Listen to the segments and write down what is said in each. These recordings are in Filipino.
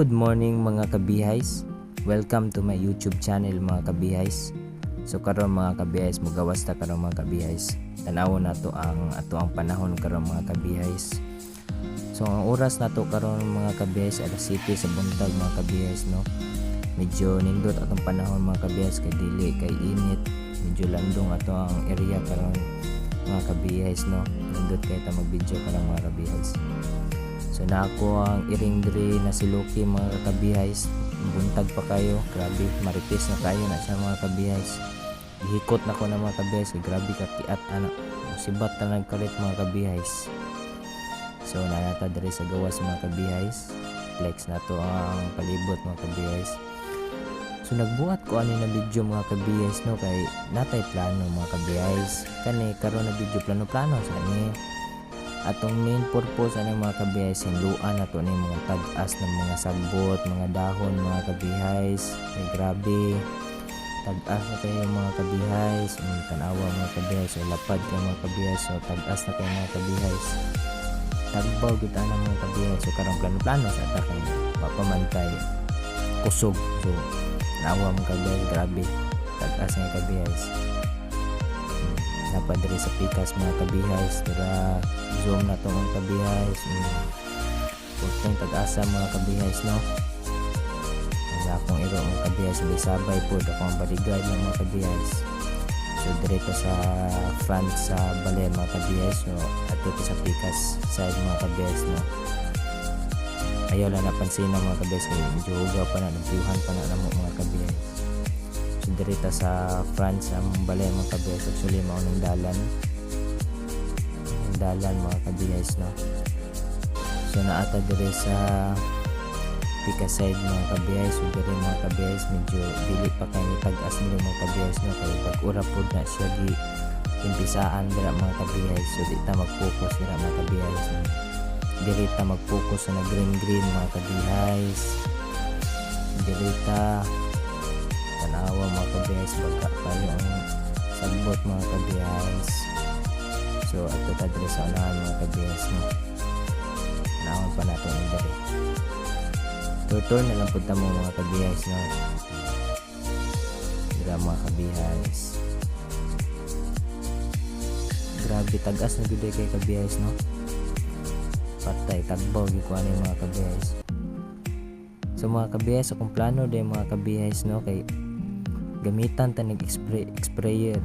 Good morning mga kabihays. Welcome to my YouTube channel mga kabihays. So karon mga kabihays, mugawas ta karon mga kabihays. Tanawon nato ang panahon karon mga kabihays. So ang oras nato karon mga kabihays alas 7 sa buntag mga kabihays no. Medyo nindot atong panahon mga kabihays kay dili kay init. Medyo landong ato ang area karon mga kabihays no. Nindot kay ta mag-video karon mga kabihays. So na ako ang iring diri na si Loki mga kabihays. Buntag pa kayo, grabe marites na kayo na siya mga kabihays. Gihikot na ko na mga kabihays, grabe ka kiat anak. Sibat na nagkalit mga kabihays. So nanata diri sa gawas mga kabihays. Flex na to ang palibot mga kabihays. So nagbuhat ko ani na video mga kabihays no kay natay plano mga kabihays. Kani karon na video plano sa ni. Atong main purpose ani mga kabihays hinluan nato ni mga tag-as ng mga sagbot, mga dahon mga kabihays. Ay grabe. Tag-as na kayo mga kabihays. Tanawa mga kabihays. So lapad kayo mga kabihays. So tag-as na kayo mga kabihays. Tagbaw kita na mga kabihays. So karang plano sa ata kayo papamantay kusog. So tanawa mga kabihays. Grabe. Tag-as na kabihays. Napadiri sa pikas mga kabihays. Tira zoom na to mga kabihays. Putong tag-asa mga kabihays no. Ang akong iro mga kabihays sabay po akong bodyguard ng mga kabihays. So direto sa front sa balay mga kabihays. So ato sa pikas side mga kabihays no. Ayaw lang napansin ng mga kabihays kaya medyo hugaw pa na nagpiuhan pa na mga kabihays. So direto sa front sa balay mga kabihays. Actually maunang dalan mga kabihays no. So naata dire sa pika side mga kabihays. So dire mga kabihays medyo dili pa kay tag-as nila mga kabihays no kay pag ura pod na siya gi impisaan dira mga kabihays. So di ta mag-focus dira mga kabihays no. Dire ta mag-focus sa green mga kabihays. Dire ta tanawa mga kabihays baka kayo ang sagbot mga kabihays. So ato ta diri sa unahan mga kabihays no. Naon pa nato ni diri. Tur na lang pud ta mo mga kabihays no. Dira mga kabihays. Grabe tag-as na gud kay kabihays no. Patay tagbaw gyud ko ani mga kabihays. So mga kabihays akong plano day mga kabihays no kay gamitan ta sprayer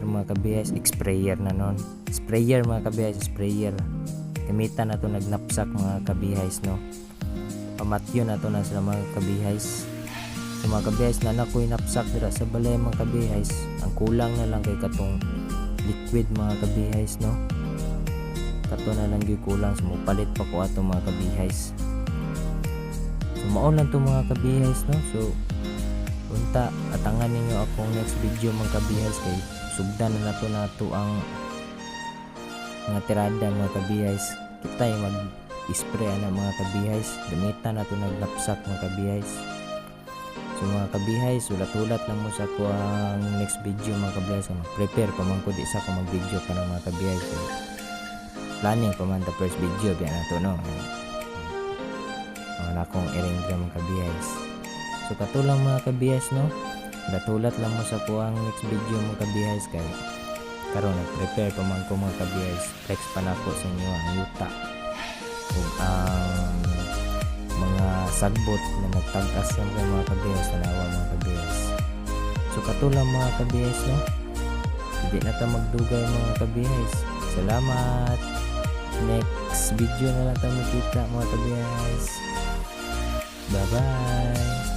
mga kabihays, sprayer na non. Sprayer mga kabihays, sprayer. Gamitan nato nagnapsak mga kabihays no. Pamatyo nato na sila mga kabihays. So mga kabihays na nakoy napsak dira sa balay mga kabihays. Ang kulang na lang kay katong liquid mga kabihays no. Kato na lang gyud kulang so palit pa ko ato mga kabihays. So mao lang to mga kabihays no. So unta atangan ninyo akong next video mga kabihays kay sugdan na nato ang mga tirada mga kabihays. Kita yung mag-spray na mga kabihays. Gamitan nato naglapsak mga kabihays. So mga kabihays, ulat-ulat lang mo sa ko ang next video mga kabihays. Prepare pa man ko di sa ko mag-video pa ng mga kabihays. So, planning pa man the first video biya nato no. Mga akong iring mga kabihays. So katulang mga kabihays no. Datulat lang mo sa kuang next video mga kabihays kay karon nag-prepare pa man ko mga kabihays. Flex pa nako sa inyo ang yuta ug ang mga sagbot na nagtag-as sa mga kabihays tanawa mga kabihays. So katulang mga kabihays no. Hindi na ta magdugay mga kabihays. Salamat. Next video na lang ta makita mga kabihays. Bye bye.